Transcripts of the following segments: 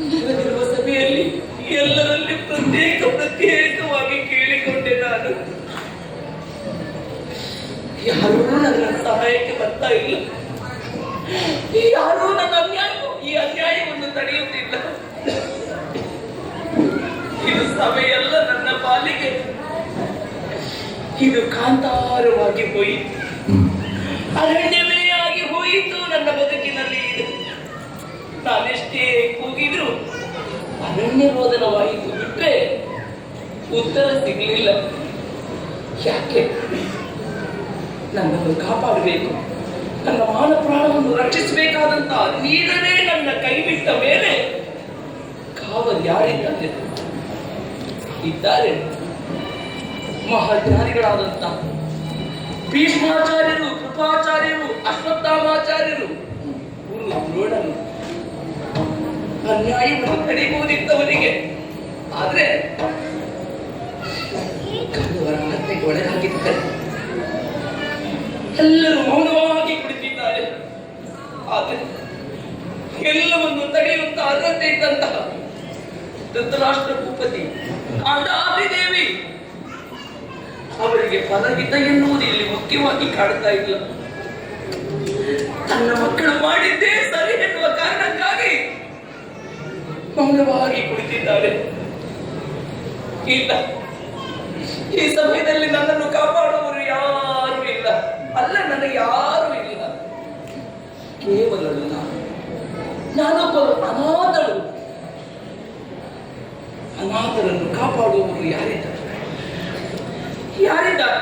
ಇವತ್ತಿರುವ ಸಭೆಯಲ್ಲಿ ಎಲ್ಲರಲ್ಲಿ ಪ್ರತ್ಯೇಕವಾಗಿ ಕೇಳಿಕೊಂಡೆ ನಾನು. ಯಾರೂ ನನ್ನ ಸಹಾಯಕ್ಕೆ ಬರ್ತಾ ಇಲ್ಲ. ಯಾರೂ ನನ್ನ ಈ ಅನ್ಯಾಯವನ್ನು ತಡೆಯುತ್ತಿಲ್ಲ. ಇದು ಸಭೆಯಲ್ಲ ನನ್ನ ಪಾಲಿಗೆ, ಇದು ಕಾಂತಾರವಾಗಿ ಹೋಯಿತು, ಅರಣ್ಯವೇ ಆಗಿ ಹೋಯಿತು ನನ್ನ ಬದುಕಿನಲ್ಲಿ. ಇದು ನಾನೆಷ್ಟೇ ಕೂಗಿದ್ರು ಅರಣ್ಯ ರೋದನವಾಯಿತು ಬಿಟ್ರೆ ಉತ್ತರ ಸಿಗಲಿಲ್ಲ. ಯಾಕೆ? ನನ್ನನ್ನು ಕಾಪಾಡಬೇಕು, ನನ್ನ ಮಾನ ಪ್ರಾಣವನ್ನು ರಕ್ಷಿಸಬೇಕಾದಂತ ನೀರನೇ ನನ್ನ ಕೈ ಬಿಟ್ಟ ಮೇಲೆ ಕಾವಲು ಯಾರಿದ್ದಾರೆ? ಇದ್ದಾರೆ ಮಹಾಜ್ಞಾನಿಗಳಾದಂತ ಭೀಷ್ಮಾಚಾರ್ಯರು, ಕೃಪಾಚಾರ್ಯರು, ಅಶ್ವತ್ಥಾಮಾಚಾರ್ಯರು, ಗುರು ದ್ರೋಣರು. ಅನ್ಯಾಯವನ್ನು ತಡೆಯುವುದಿದ್ದವರಿಗೆ. ಆದ್ರೆ ಕಳ್ಳವರ ಹತ್ಯೆಗೆ ಒಳಗಾಗಿದ್ದಾರೆ. ಎಲ್ಲರೂ ಮೌನವಾಗಿ ಕುಳಿತಿದ್ದಾರೆ. ಆದರೆ ಎಲ್ಲವನ್ನು ತಡೆಯುತ್ತ ಅರ್ಹತೆ ಇದ್ದಂತಹ ಧೃತರಾಷ್ಟ್ರ ಭೂಪತಿ ಗಾಂಧಾರಿ ಅವರಿಗೆ ಫಲಹಿತ ಎನ್ನುವುದು ಇಲ್ಲಿ ಮುಖ್ಯವಾಗಿ ಕಾಡ್ತಾ ಇಲ್ಲ. ತನ್ನ ಮಕ್ಕಳು ಮಾಡಿದ್ದೇ ಸರಿ ಎನ್ನುವ ಕಾರಣಕ್ಕಾಗಿ ಮೌನವಾಗಿ ಕುಳಿತಿದ್ದಾರೆ. ಇಲ್ಲ, ಈ ಸಮಯದಲ್ಲಿ ನನ್ನನ್ನು ಕಾಪಾಡುವವರು ಯಾರು ಇಲ್ಲ. ಅಲ್ಲ, ನನಗೆ ಯಾರು ಇಲ್ಲ. ಕೇವಲ ನಾನೊಬ್ಬರು ಅನಾಥರು. ಅನಾಥರನ್ನು ಕಾಪಾಡುವವರು ಯಾರಿದ್ದಾರೆ? ಯಾರಿದ್ದಾರೆ?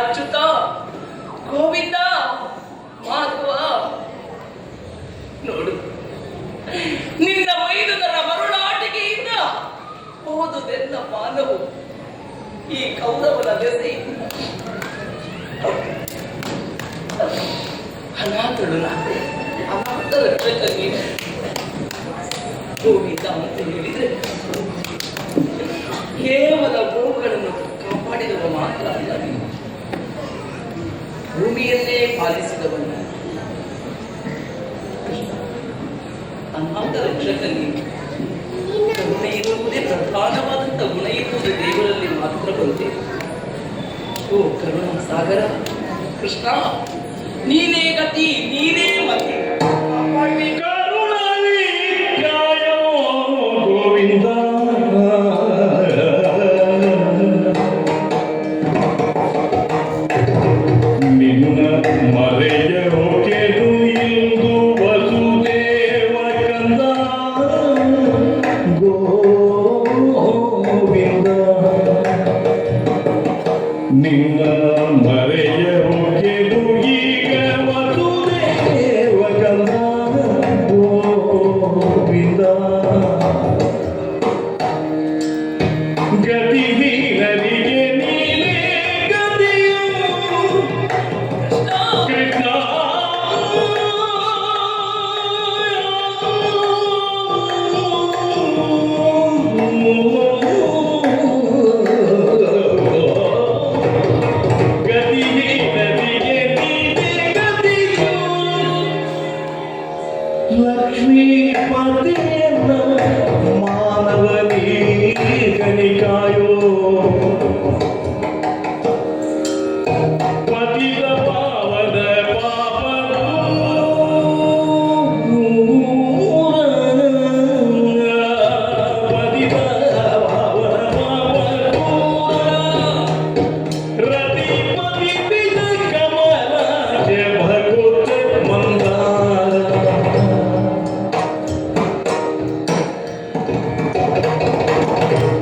ಅಚ್ಯುತ, ಗೋವಿಂದ, ಮಾಧವ, ನೋಡು ನಿನ್ನ ಮೈದುನರ ಮರುಳಾಟಿಕೆಯಿಂದ ಓದುದೆಲ್ಲ ಮಾನವು ಈ ಕೌರವನ ದೆಸೆಯಿಂದ ಅನಾಥಳು ನಾನು, ಅನಾಥ ರಕ್ಷಕ ನೀನು. ಗೋವಿಂದ ಅಂತ ಹೇಳಿದ್ರೆ ಕೇವಲ ಗೋವುಗಳನ್ನು ಕಾಪಾಡಿದವ ಮಾತ್ರ ಅಲ್ಲ, ಭೂಮಿಯನ್ನೇ ಪಾಲಿಸಿದವನು. ಅನಾಥ ರಕ್ಷಕ ನೀನು. ಕರುಣೆ ಇರುವುದೇ ಪ್ರಧಾನವಾದಂಥ ಗುಣ ಇರುವುದು ದೇವರಲ್ಲಿ ಮಾತ್ರ ಬಂದೆ. ಓ ಕರುಣಾ ಸಾಗರ ಕೃಷ್ಣ, ನೀನೇ ಗತಿ, ನೀನೇ ಮತಿ. ಗೋವಿಂದ ನಿನ್ನ ಮರೆಯ ಹೊಕೆದು ಇಂದು ವಸುದೇವ ಕಂದ ಗೋವಿಂದ ನಿನ್ನ ಮರೆಯ ಹೊಕೆದು ಈಗ ವಸುದೇವ ಕಂದ ಗೋವಿಂದ ಗತಿಹೀನರಿಗೆ ನೀನೇ ಗತಿಯು ಕೃಷ್ಣ. ಗತಿಹೀನರಿಗೆ ನೀನೇ ಗತಿಯು ಲಕ್ಷ್ಮೀಪತಿಯನ್ನ ಮಾನವನೀ ಕನಿಕಾಯೋ ಪತಿತ ಪಾವನ ಪಾಪದ ಪತಿತ ಪಾವನ ಪಾಪ ರತಿ ಪತಿತ ಕಮಲ ಭಗವತ್ ಮಂದಾರ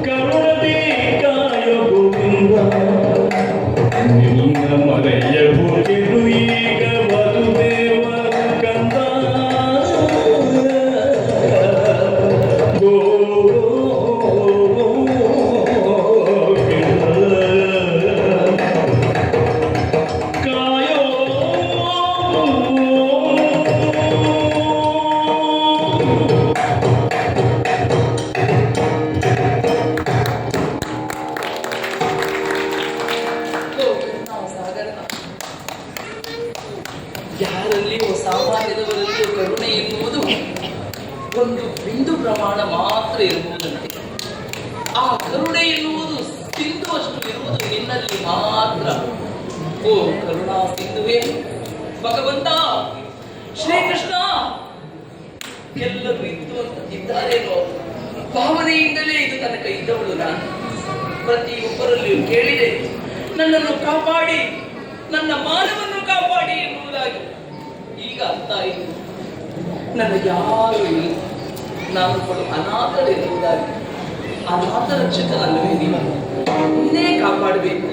ಕರುಣದಿ ಕಾಯೋ ಗೋವಿಂದ ನಿನ್ನ ಮರೆಯ ಹೋಗಿರು ಈಗ ವಸುದೇವ ಕಂದ ಗೋವಿಂದ ಕಾಯೋ ಸಾಗರ, ಯಾರಲ್ಲಿಯೂ ಸಾಮಾನ್ಯದವರಲ್ಲಿಯೂ ಕರುಣೆ ಎನ್ನುವುದು ಒಂದು ಬಿಂದು ಪ್ರಮಾಣ ಮಾತ್ರ ಇರಬಹುದಂತೆ. ಆ ಕರುಣೆ ಎನ್ನುವುದು ಸಿಂಧುವಷ್ಟು ಇರುವುದು ನಿನ್ನಲ್ಲಿ ಮಾತ್ರ. ಓ ಕರುಣಾ ಸಿಂಧುವೇ ಭಗವಂತ ಶ್ರೀಕೃಷ್ಣ, ಎಲ್ಲರೂ ಇದ್ದು ಅಂತ ಇದ್ದಾರೇನೋ ಭಾವನೆಯಿಂದಲೇ ಇದು ತನಕ ಇದ್ದವಳು ನಾನು. ಪ್ರತಿಯೊಬ್ಬರಲ್ಲಿಯೂ ಕೇಳಿದೆ, ನನ್ನನ್ನು ಕಾಪಾಡಿ, ನನ್ನ ಮಾನವನ್ನು ಕಾಪಾಡಿ ಎನ್ನುವುದಾಗಿ. ಈಗ ಅರ್ಥ ಆಯಿತು, ನನಗೆ ಯಾರು ಇಲ್ಲ, ನಾನು ಕೊಡು ಅನಾಥಳೆನ್ನುವುದಾಗಿ. ಅನಾಥ ರಕ್ಷಕನಲ್ಲವೇ ನೀನು, ನೀನೇ ಕಾಪಾಡಬೇಕು.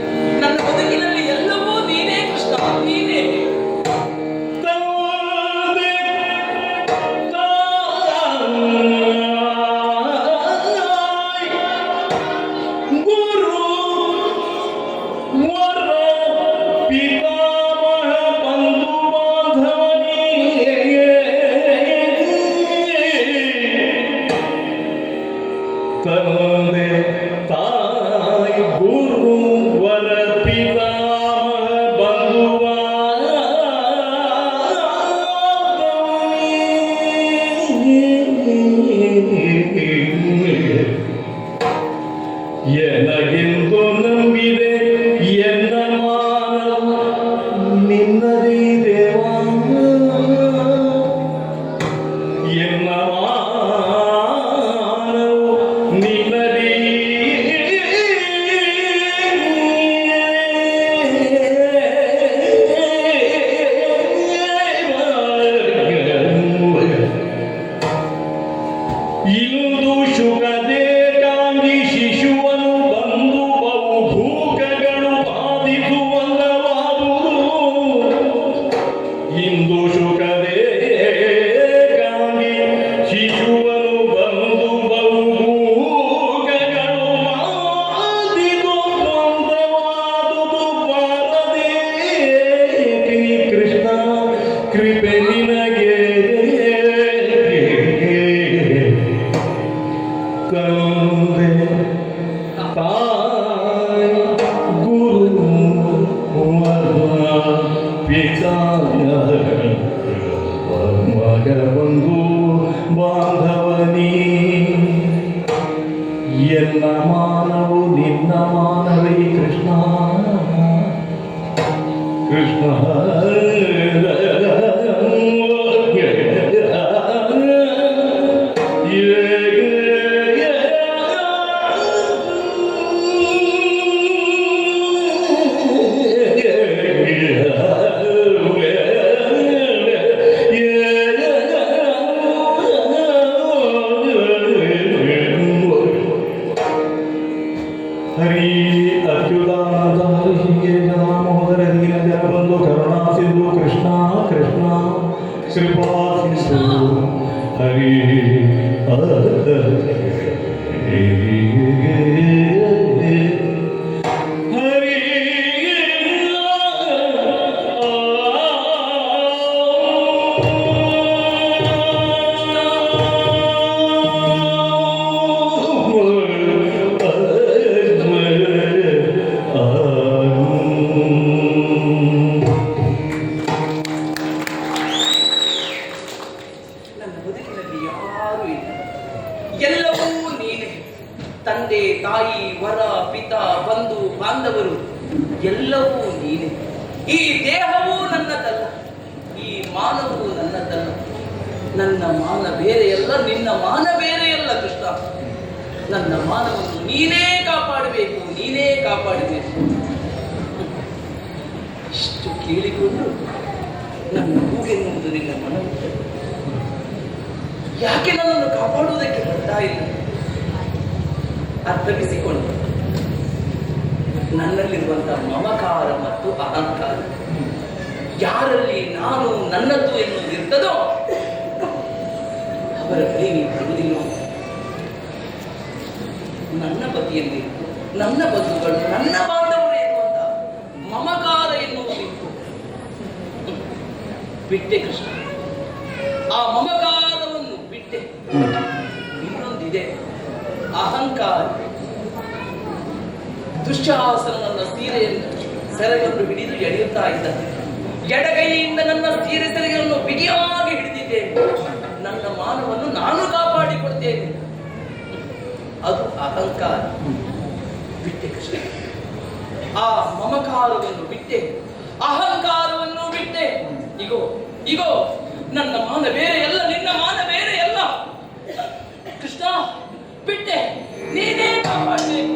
ನನ್ನ ಬದುಕಿನಲ್ಲಿ ಎಲ್ಲವೂ ನೀನೇ ಕೃಷ್ಣ, ನೀನೇ. ತಂದೆ ತಾಯಿ ಗುರು ವರ ಪಿತಾ ಕೃಪೆ ನಿನಗೆ ಕಂದೆ ತಾಯಿ ಗುರು ಪಿತಾಯ ಮಗ ಬಂಧು ಬಾಂಧವನೀ ಎನ್ನ ಮಾನವು ನಿನ್ನ ಮಾನವೇ ಕೃಷ್ಣ ಕೃಷ್ಣ ಹರಿ ಅಚ್ಯುತಾನಂದ ಹೀಗೆ ಜನಾಮೋದರ ದೀನ ಜನಬಂಧು ಕರುಣಾ ಸಿಂಧು ಕೃಷ್ಣ ಕೃಷ್ಣ ಕೃಪಾ ಸಿಂಧು ಹರಿ ಹರಿ ನನ್ನ ಬದುಕಿನಲ್ಲಿ ಯಾರೂ ಇಲ್ಲ, ಎಲ್ಲವೂ ನೀನೆ. ತಂದೆ ತಾಯಿ ವರ ಪಿತ ಬಂಧು ಬಾಂಧವರು ಎಲ್ಲವೂ ನೀನೆ. ಈ ದೇಹವೂ ನನ್ನದಲ್ಲ, ಈ ಮಾನವೂ ನನ್ನದಲ್ಲ. ನನ್ನ ಮಾನ ಬೇರೆಯಲ್ಲ, ನಿನ್ನ ಮಾನ ಬೇರೆಯಲ್ಲ ಕೃಷ್ಣ. ನನ್ನ ಮಾನವನ್ನು ನೀನೇ ಕಾಪಾಡಬೇಕು, ನೀನೇ ಕಾಪಾಡಬೇಕು. ಇಷ್ಟು ಕೇಳಿಕೊಂಡು ನನ್ನ ಕೂಗೆನ್ನುವುದು ನಿನ್ನ ಮನವು. ಯಾಕೆ ನನ್ನನ್ನು ಕಾಪಾಡುವುದಕ್ಕೆ ಬರ್ತಾ ಇಲ್ಲ? ಅರ್ಥವಿಸಿಕೊಂಡು ನನ್ನಲ್ಲಿರುವಂತಹ ಮಮಕಾರ ಮತ್ತು ಅಹಂಕಾರ, ಯಾರಲ್ಲಿ ನಾನು ನನ್ನದು ಎನ್ನುವುದಿರ್ತದೋ ಅವರ ಬಳಿ ನೀವು ಬರುವುದಿಲ್ಲ. ನನ್ನ ಬದಿಯಲ್ಲಿ ನನ್ನ ಬಂಧುಗಳು ನನ್ನ ಬಾಂಧವರು ಎನ್ನುವಂತ ಮಮಕಾರ ಎನ್ನುವುದಿತ್ತು, ಬಿಟ್ಟೆ ಕೃಷ್ಣ. ಆ ಮಮಕಾರವನ್ನು ಬಿಟ್ಟೆ. ಇನ್ನೊಂದಿದೆ, ಅಹಂಕಾರ. ದುಶ್ಯಾಸನ ಸೀರೆಯನ್ನು ಸೆರಗನ್ನು ಹಿಡಿದು ಎಳೆಯುತ್ತಾ ಇದ್ದಾನೆ. ಎಡಗೈಯಿಂದ ನನ್ನ ಸೀರೆ ಸೆರಗನ್ನು ಬಿಗಿಯಾಗಿ ಹಿಡಿದಿದ್ದೇನೆ. ನನ್ನ ಮಾನವನ್ನು ನಾನು ಕಾಪಾಡಿಕೊಡ್ತೇನೆ. ಅದು ಅಹಂಕಾರ. ಬಿಟ್ಟೆ ಕೃಷ್ಣ. ಆ ಮಮಕಾರವನ್ನು ಬಿಟ್ಟೆ, ಅಹಂಕಾರವನ್ನು ಬಿಟ್ಟೆ. ಇಗೋ ಇಗೋ ನನ್ನ ಮಾನ ಬೇರೆ ಎಲ್ಲ, ನಿನ್ನ ಮಾನ ಬೇರೆ ಎಲ್ಲ ಕೃಷ್ಣ. ಬಿಟ್ಟೆ, ನೀನೇ ಕಾಪಾಡಬೇಕು.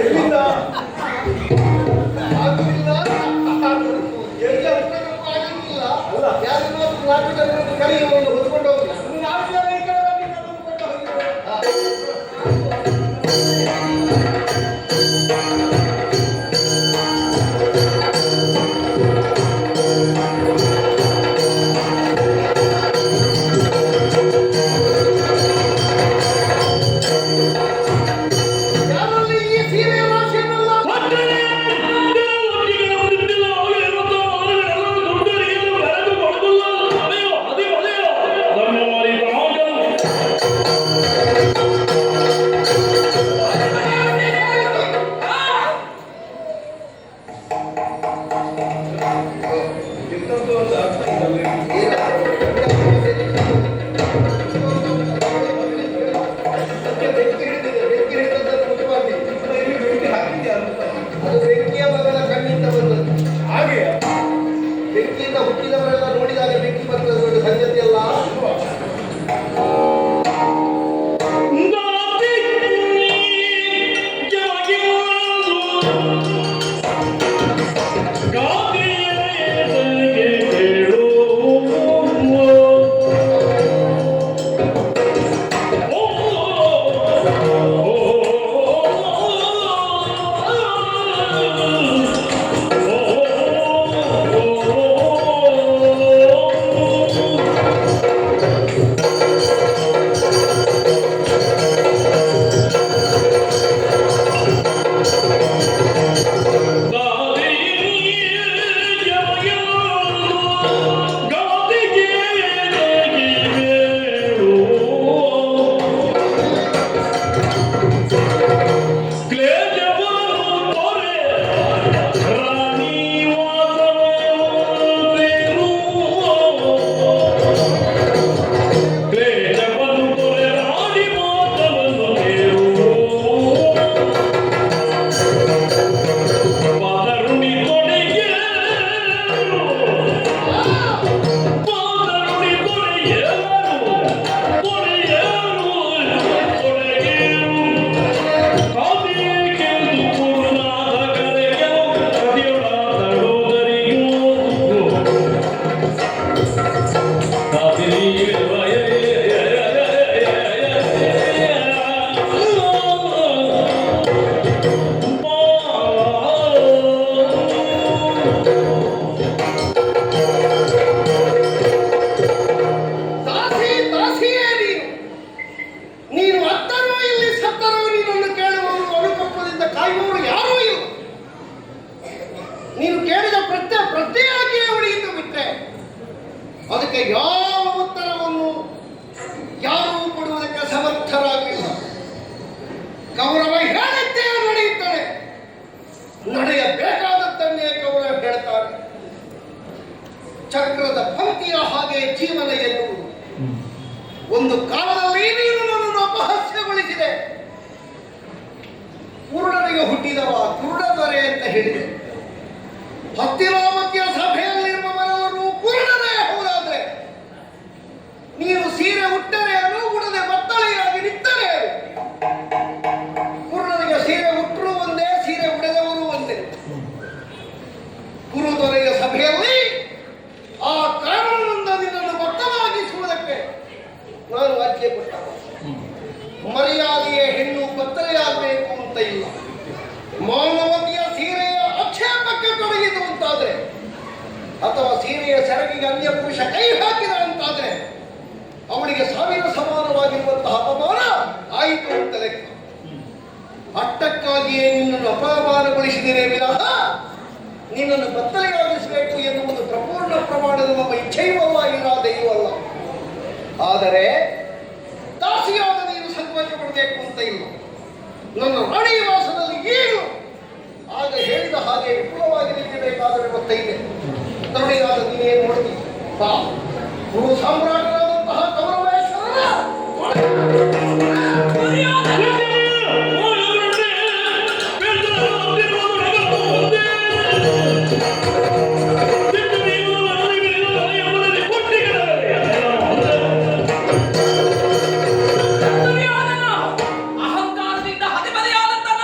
ಎಲ್ಲಿಂದ ಆಗುದಿಲ್ಲ, ಎಲ್ಲಿ ಅರ್ಥಕ್ಕೂ ಆಗುದಿಲ್ಲ. ಯಾರನ್ನಾದ್ರೂ ನಾಲ್ಕು ಜನರನ್ನು ಕರೆಯುವ ಒಂದು ಹೊತ್ಕೊಂಡು ಹೋಗಿಲ್ಲ. ನಾಲ್ಕು ಜನ ಈ ಕಡೆ ಬನ್ನಿ, ನನ್ನನ್ನು ಕೊಂಡು ಯಾರಲ್ಲಿ ಈ ಸೀರೆಯ ರಾಶಿಯನ್ನೆಲ್ಲ ಅದು ಬೆಂಕಿಯ ಮಗಳ ಕಣ್ಣಿಂದ ಬಂದದ್ದು. ಹಾಗೆ ಬೆಂಕಿಯಿಂದ ಹುಟ್ಟಿದವರೆಲ್ಲ ನೋಡಿದಾಗ ಬೆಂಕಿ ಬರ್ತದೆ ದೊಡ್ಡ ಸಂಗತಿ ಅಲ್ಲ. ದಾಸಿ ದಾಸಿಯೇ ನೀನು. ನೀನು ಅತ್ತರೋ ಇಲ್ಲಿ ಸತ್ತರೋ ನೀನನ್ನು ಕೇಳುವವರು ಅನುಕಂಪದಿಂದ ಕಾಯುವವರು ಯಾರೂ ಇಲ್ಲ. ನೀನು ಕೇಳಿದ ಪ್ರತ್ಯೇಕಿಯೇ ಉಳಿಯಿತು ಬಿಟ್ಟರೆ ಅದಕ್ಕೆ ಯಾವ ಉತ್ತರವನ್ನು ಯಾರೂ ಕೊಡುವುದಕ್ಕೆ ಸಮರ್ಥರಾಗಲಿಲ್ಲ. ಗೌರವ ಹೇಳಿದ್ದೇ ನಡೆಯುತ್ತದೆ, ನಡೆಯಬೇಕಾದದ್ದನ್ನೇ ಗೌರವ ಹೇಳ್ತಾರೆ. ಚಕ್ರದ ಪಂಕ್ತಿಯ ಹಾಗೆ ಜೀವನ ಎನ್ನುವುದು. ಒಂದು ಕಾಲದಲ್ಲಿ ನೀನು ನನ್ನನ್ನು ಅಪಹಾಸ್ಯಗೊಳಿಸಿದೆ. ಕುರುಡನಿಗೆ ಹುಟ್ಟಿದವ ಕುರುಡ ದೊರೆ ಅಂತ ಹೇಳಿದೆ. ಹತ್ತಿರಾವತಿಯ ಸಭೆಯಲ್ಲಿರುವವರೆಲ್ಲರೂ ಕುರುಡನೇ ಹೋದಾದ್ರೆ ನೀನು ಸೀರೆ ಉಟ್ಟರೆ ಅನುಗುಣದೆ ಬತ್ತಳೆಯಾಗಿ ನಿಂತರೆ ಕುರುಡನಿಗೆ ಸೀರೆ ಉಟ್ಟರೂ ಒಂದೇ, ಸೀರೆ ಉಡೆದವರು ಒಂದೇ. ಕುರುದೊರೆಯ ಸಭೆಯಲ್ಲಿ ಆ ಕಾರಣದಿಂದ ನಿನ್ನನ್ನು ಬತ್ತವಾಗಿಸುವುದಕ್ಕೆ ನಾನು ಆಜ್ಞೆ ಕೊಟ್ಟ. ಮರ್ಯಾದೆಯ ಹೆಣ್ಣು ಬತ್ತಲೆಯಾಗಬೇಕು ಅಂತ ಇಲ್ಲ. ಮಾನವತೆಯ ಸೀರೆಯ ಆಕ್ಷೇಪಕ್ಕೆ ತೊಡಗಿತು ಅಂತಾದ್ರೆ ಅಥವಾ ಸೀರೆಯ ಸೆರಗಿಗೆ ಅನ್ಯ ಪುರುಷ ಕೈ ಹಾಕಿದ ಅಂತಾದ್ರೆ ಅವಳಿಗೆ ಸಾವಿರ ಸಮಾನವಾಗಿರುವಂತಹ ಅಪಮಾನ ಆಯಿತು ಅಂತ ಲೆಕ್ಕ. ಅಟ್ಟಕ್ಕಾಗಿಯೇ ನಿನ್ನನ್ನು ಅಪಮಾನಗೊಳಿಸಿದರೆ ವಿನಃ ನಿನ್ನನ್ನು ಬತ್ತಲೆಯಾಗಿಸಬೇಕು ಎನ್ನುವುದು ಪ್ರಪೂರ್ಣ ಪ್ರಮಾಣದ ನಮ್ಮ ಇಚ್ಛೆಯೂ ಅಲ್ಲ, ಇರಾದೆಯೂ ಅಲ್ಲ. ಆದರೆ ದಾಸಿಯಾದ ನೀನು ಸಂಕೋಚ ಪಡಬೇಕು ಅಂತ ಇಲ್ಲ. ನನ್ನ ರಾಣಿ ವಾಸದಲ್ಲಿ ಏನು ಆಗ ಹೇಳಿದ ಹಾಗೆ ವಿಪುಲವಾಗಿ ನಿಲ್ಲಬೇಕಾದರೆ ಗೊತ್ತೈತೆ. ತರುಣಿಯಾದ ನೀನೇನು ನೋಡ್ತೀವಿ ಬಾ. ಗುರು ಸಾಮ್ರಾಟರಾದಂತಹ ಕೌರವೇಶ್ವರನ ಅಹಂಕಾರದಿಂದ ಹದಿಬದೆಯಾದಂತಹ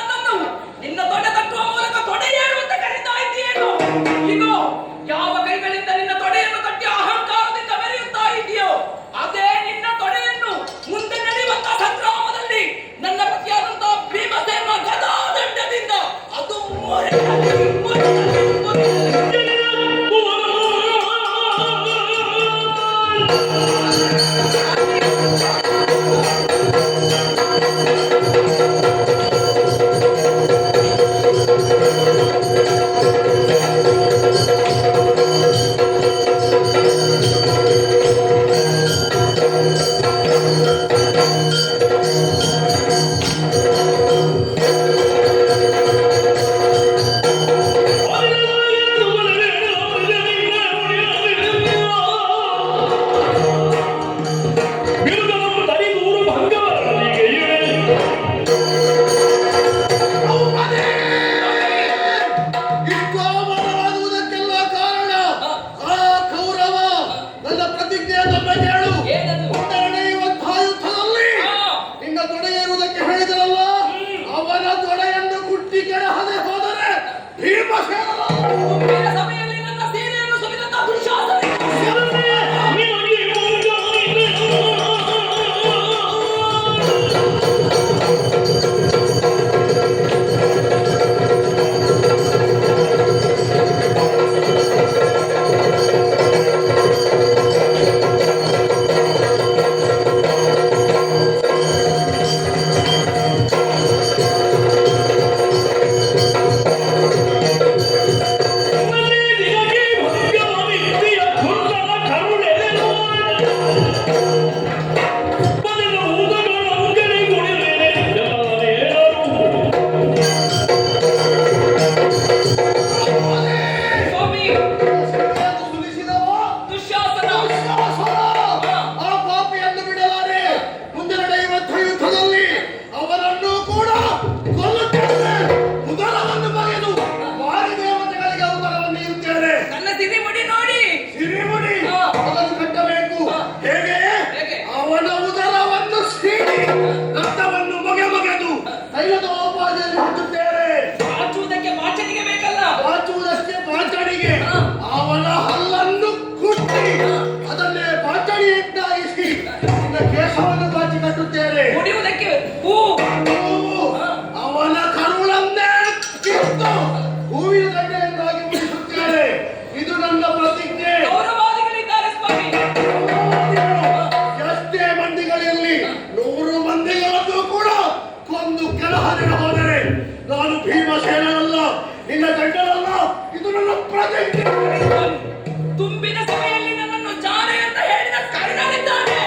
ನಾನು ಭೀಮಸೇನಲ್ಲ, ನಿನ್ನ ಗಂಡನಲ್ಲ. ಇದು ನನ್ನ ಪ್ರತಿಜ್ಞೆ. ತುಂಬಿದ ಸಭೆಯಲ್ಲಿ ನನ್ನನ್ನು ಜಾರೆ ಅಂತ ಹೇಳಿದ ಕರ್ಣನಿದ್ದಾನೆ.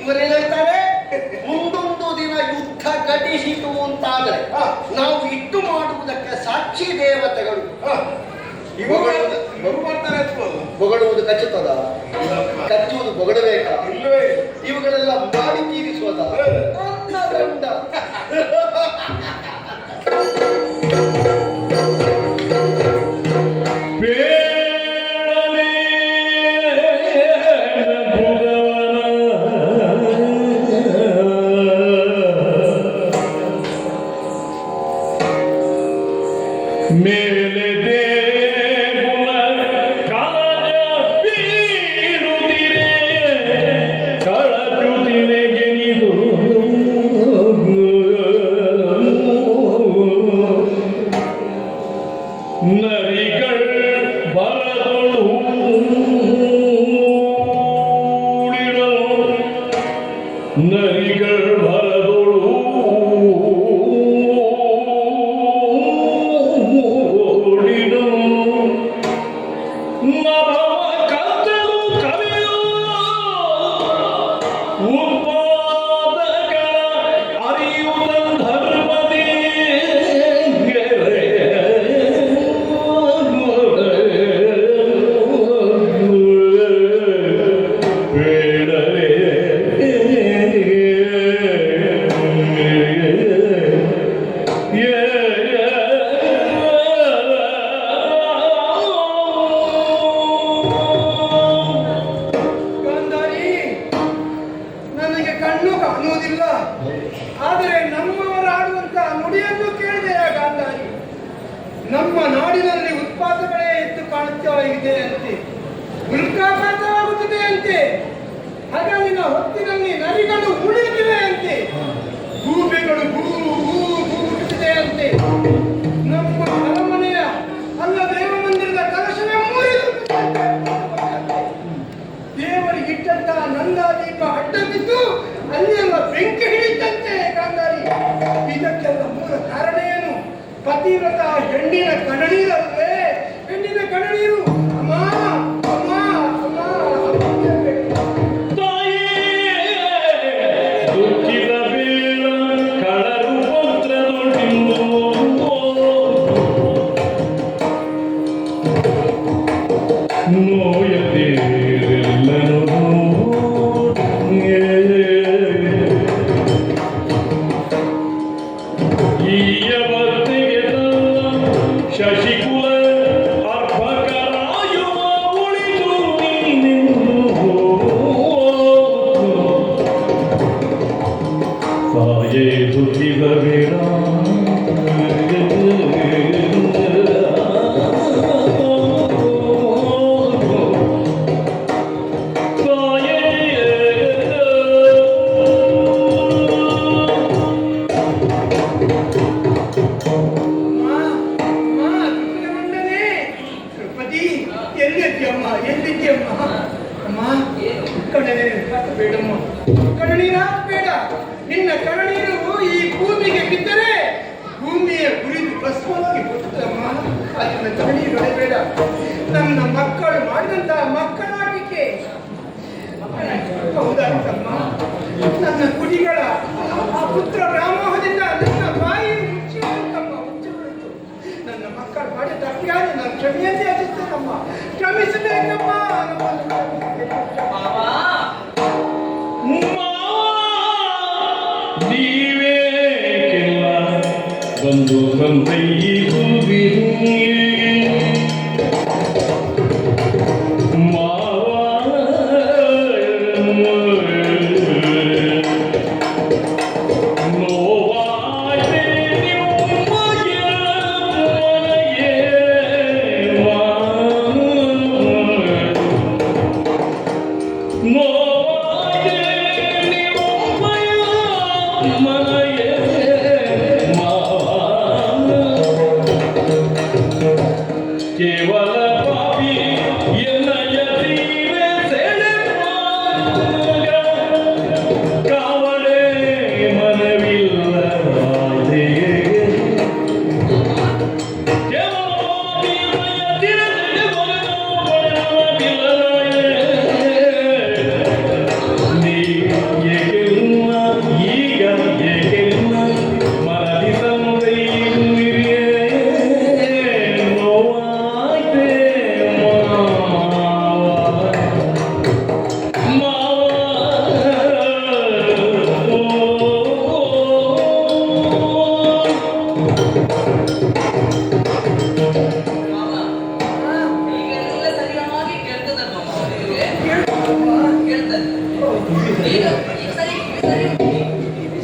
ಇವರೇನ್ ಹೇಳ್ತಾರೆ, ಮುಂದೊಂದು ದಿನ ಯುದ್ಧ ಘಟಿಸಿತು ಅಂತಾದ್ರೆ ನಾವು ಇಟ್ಟು ಮಾಡುವುದಕ್ಕೆ ಸಾಕ್ಷಿ ದೇವತೆಗಳು. ಬೊಗಡುವುದು ಕಚ್ಚುತ್ತದ? ಕಚ್ಚುವುದು ಬೊಗಡಬೇಕಾ? ಇವುಗಳೆಲ್ಲ ಮಾಡಿ ತೀರಿಸುವುದ? ನನ್ನ ಗಂಡ ನಾಡಿನಲ್ಲಿ ಉತ್ಪಾತಗಳೇ ಎದ್ದು ಕಾಣುತ್ತಾ ಇದೆ ಅಂತೆ, ಉಲ್ಕಾಪಾತವಾಗುತ್ತಿದೆ ಅಂತೆ, ಹಗಲಿನ ಹೊತ್ತಿನಲ್ಲಿ ನರಿಗಳು ಉಳಿದಿವೆ ಅಂತೆ, ಗೂಬೆಗಳು ಗೂಗುತ್ತಿದೆ ಅಂತೆ, ನಮ್ಮ ಅರಮನೆಯ ಅಲ್ಲ ದೇವ ಮಂದಿರದ ಕಲಶವೇ ಮುರಿದು ದೇವರಿಗಿಟ್ಟಂತಹ ನಂದಾದೀಪ ಅಡ್ಡ ಬಿದ್ದು ಅಲ್ಲೆಲ್ಲ ಬೆಂಕಿ ಹಿಡಿತಂತೆ ಗಾಂಧಾರಿ. ಇದಕ್ಕೆಲ್ಲ ಮೂಲ ಕಾರಣ ಏನು? ಪತಿವ್ರತ ಹೆಣ್ಣಿನ ಕಣ್ಣೀರಲ್ವೇ? ಹೆಣ್ಣಿನ ಕಣ್ಣೀರು. ಅಮ್ಮ ಅಮ್ಮ ಅಮ್ಮ ಶಶಿಕುಲ ಅರ್ಭಕರಾಯುವ ಉಳಿದು ನೀನೆಂದು ತಾಯೇ ದುಃಖಿಸಬೇಡ ಬೇಡಮ್ಮ, ಕಣ್ಣೀರ ಬೇಡ. ನಿನ್ನ ಕಣ್ಣೀರು ಈ ಭೂಮಿಗೆ ಬಿದ್ದರೆ ಭೂಮಿಯ ಗುರಿದು ಭಸ್ಮವಾಗಿ ಹೋಗುತ್ತಮ್ಮ. ಅದನ್ನ ಕಣ್ಣೀರು ಬೇಡ. ನನ್ನ ಮಕ್ಕಳು ಮಾಡಿದಂತಹ ಮಕ್ಕಳಾಟಿಕೆ ಹೌದಾಯ್ತಮ್ಮ. ನನ್ನ ಕುಡಿಗಳ ಆ ಪುತ್ರ ವ್ಯಾಮೋಹದಿಂದ ನನ್ನ ಬಾಯಿ ಮುಚ್ಚಿ ಹೋಯ್ತಮ್ಮ, ಮುಚ್ಚಿ ಹೋಯ್ತು. ನನ್ನ ಮಕ್ಕಳು ಮಾಡಿ ತಪ್ಪಿಯಾಗಿ ನಾನು ಕ್ಷಮೆಯನ್ನೇ ಯಾಚಿಸ್ತೇನಮ್ಮ. ಕ್ಷಮಿಸಬೇಕಮ್ಮ. ನೀವೇಕೆಲ್ಲ ಬಂದು ಸಂತೈಸುವಿರಿ ಕೇವಲ ಪಾಪಿ ಎನ್ನಯ ಜೀವೆ ಸೆಳೆವಾಗ ಕಾವಲೇ ಮನವಿಲ್ಲ ಈಗ ಏಕೆಲ್ಲ ಮನದಿ ಸಂದೈಸುವಿರೇ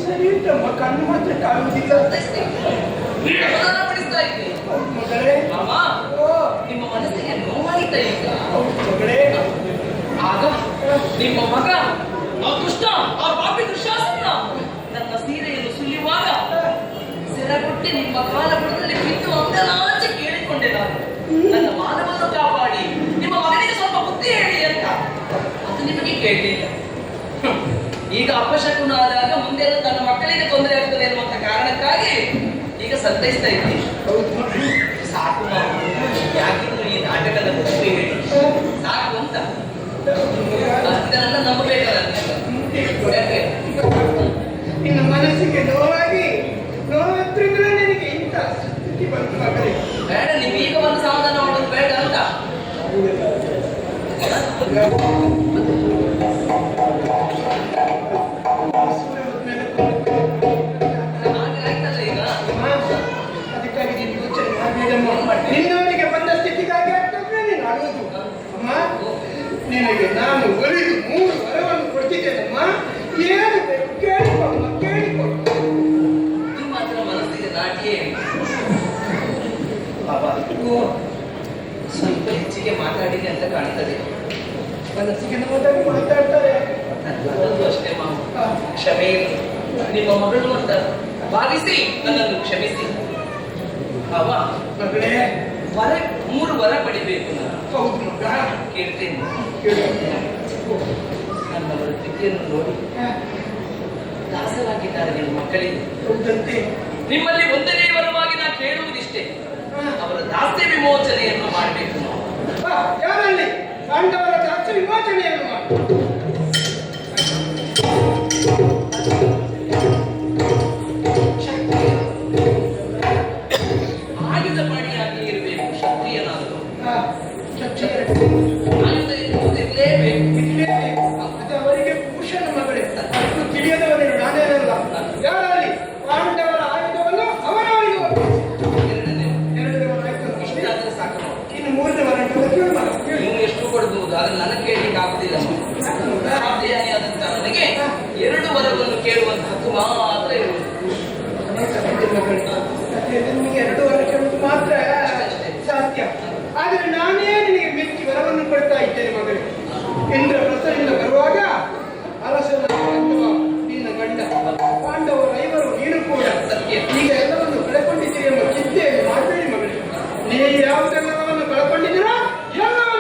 ಸರಿ ಉಂಟಮ್ಮ, ಕಣ್ಣು ಮಾತ್ರ ಕಾಣುವುದಿಲ್ಲ. ಮಗಳೇ, ನಿಮ್ಮ ಮನಸ್ಸಿಗೆ ನೋವಾಯಿತ ಈಗ? ಮಗಳೇ, ಆಗ ನಿಮ್ಮ ಮಗ ಆ ದುಷ್ಟ, ಆ ಪಾಪಿ ದುಶ್ಯಾಸನ ನನ್ನ ಸೀರೆಯನ್ನು ಸುಲಿಯುವಾಗ ಸೆರಗೊಟ್ಟಿ ನಿಮ್ಮ ಕಾಲಬುಡದಲ್ಲಿ ಬಿದ್ದು ಅಂಗಲಾಚೆ ಕೇಳಿಕೊಂಡೆ ನಾನು. ನನ್ನ ಮಾನವನ್ನು ಕಾಪಾಡಿ ನಿಮ್ಮ ಮಗನಿಗೆ ಸ್ವಲ್ಪ ಬುದ್ಧಿ ಹೇಳಿ ಅಂತ. ಅದು ನಿಮಗೆ ಕೇಳಲಿಲ್ಲ. ಈಗ ಅಪಶಕುನ ಆದಾಗ ಮುಂದೆಲ್ಲ ತನ್ನ ಮಕ್ಕಳಿಗೆ ತೊಂದರೆ ಆಗ್ತದೆ ಎನ್ನುವಂತ ಕಾರಣಕ್ಕಾಗಿ ಈಗ ಸಂತೈಸ್ತಾ ಇದ್ದೀನಿ. ಸಾಕು ಯಾಕಿನ್ನು ಈ ನಾಟಕದ ಬುದ್ಧಿ ಹೇಳಿ ಸಾಕು ಅಂತ. ಇದನ್ನೆಲ್ಲ ನಂಬಬೇಕಲ್ಲ. ನಿನ್ನ ಮನಸ್ಸಿಗೆ ನೋವಾಗಿ ನೋವಾಗಿದ್ರೆ ನಿನಗೆ ಇಂಥ ಸ್ಥಿತಿ ಬಂತು ಮಗಳೇ. ಬೇಡ, ನೀವು ಈಗ ಒಂದು ಸಮಾಧಾನ ಮಾಡೋದು ಬೇಡ ಅಂತ. ಅದಕ್ಕಾಗಿ ನೀನು ಯೋಚನೆ ಮಾಡಬೇಡಮ್ಮ. ನಿನ್ನವರಿಗೆ ಬಂದ ಸ್ಥಿತಿಗಾಗಿ ಆಗ್ತದೆ ನೀನು ಅಳುವುದು. ಅಮ್ಮ, ನಿನಗೆ ನಾನು ಒಲಿದು 3 ವರವನ್ನು ಕೊಡ್ತಿದ್ದೇನಮ್ಮ. ಏನು ಬೇಕು ಕೇಳಿಕೊಮ್ಮ, ಕೇಳಿಕೊ. ನಿಮ್ಮ ಮಾತ್ರ ಮನಸ್ಸಿಗೆ ನಾಟಿಯೇ ಬಾಬಾ, ಸ್ವಲ್ಪ ಹೆಚ್ಚಿಗೆ ಮಾತಾಡಿದೆ ಅಂತ ಕಾಣ್ತದೆ. ಮನಸ್ಸಿಗೆ ಮಾತಾಡ್ತಾರೆ. ನನ್ನದು ಅಷ್ಟೇ ಮಾವ. ಕ್ಷಮೆ ಇರಲಿ. ನಿಮ್ಮ ಮಗಳು ಅಂತ ಭಾವಿಸಿ ನನ್ನನ್ನು ಕ್ಷಮಿಸಿ. ಅವ ಮಗಳೇ, ವರ 3 ವರ ಪಡಿಬೇಕು ನಾನು. ಹೌದು ಮಗ, ಕೇಳ್ತೇನೆ. ಕೇಳು. ನನ್ನ ಸ್ಥಿತಿಯನ್ನು ನೋಡಿ ದಾಸರಾಗಿದ್ದಾರೆ ನಿಮ್ಮ ಮಕ್ಕಳಿಗೆ. ಹೌದಂತೆ. ನಿಮ್ಮಲ್ಲಿ ಒಂದನೇ ವರವಾಗಿ ನಾ ಕೇಳುವುದಿಷ್ಟೇ, ಅವರ ದಾಸ್ಯ ವಿಮೋಚನೆಯನ್ನು ಮಾಡಬೇಕು ನಾವು. ಯಾರಲ್ಲಿ ಪಾಂಡವರ ದಾಸ್ಯ ವಿಮೋಚನೆಯನ್ನು ಮಾಡಿ. ಆಯುಧ ಪಾಣಿಯಾಗಿ ಇರಬೇಕು ಕ್ಷತ್ರಿಯನಾದರು. ಆಯುಧ ಇರಲೇಬೇಕು. ಅದು ಅವರಿಗೆ ಭೂಷಣ ಮಗಳೇ, ಅಷ್ಟು ತಿಳಿಯದವನೇನು ನಾನೇನಲ್ಲ. ಯಾರಲ್ಲಿ ಪಾಂಡವರ ಆಯುಧವನ್ನು ಅವನವರಿಗೆ ಎರಡನೇ ವರ ಆಯ್ತು. ಇಷ್ಟಾದ್ರೆ ಸಾಕು ನಾವು. ಇನ್ನು 3ನೇ ವರ ಕೇಳು ಮಗ, ಕೇಳು. ನೀವು ಎಷ್ಟು ಕೊಡಬಹುದು ಅದನ್ನು ನನಗೆ ಕೇಳಲಿಕ್ಕೆ ಆಗುದಿಲ್ಲ. ಸಾಧ್ಯಾನಿಯಾದಂತ ನನಗೆ 2 ವರವನ್ನು ಕೇಳುವಂತಹದ್ದು ಮಾತ್ರ ಇರುವುದು. ನಿಮಗೆ 2 ವರ ಕೇಳುವುದು ಮಾತ್ರ ಸಾಧ್ಯ. ಆದರೆ ನಾನೇ ನಿನಗೆ ಮೆಚ್ಚಿ ವರವನ್ನು ಕೊಡ್ತಾ ಇದ್ದೇನೆ ಮಗಳೇ. ಇಂದ್ರ ಪ್ರಸನ್ನ ಬರುವಾಗ ಅರಸನ ಅಥವಾ ನಿನ್ನ ಗಂಡ ಪಾಂಡವರು 5 ನೀನು ಕೂಡ ಈಗ ಎಲ್ಲವನ್ನು ಕಳೆಕೊಂಡಿದ್ದೀರಿ ಎಂಬ ಚಿಂತೆಯನ್ನು ಮಾಡಬೇಡಿ ಮಗಳೇ. ನೀವು ಯಾವುದೆಲ್ಲವನ್ನು ಕಳ್ಕೊಂಡಿದ್ದೀರಾ ಎಲ್ಲವನ್ನು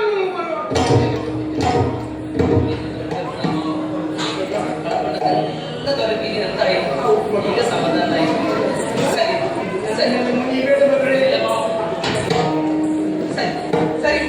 ದೊರಕಿದೆ ಅಂತ ಆಯ್ತು. ಈಗ ಸಮಾಧಾನ ಆಯ್ತು. ಸರಿ ಸರಿ ನೀವೇಳು ಮಗಳೇ. ಸರಿ ಸರಿ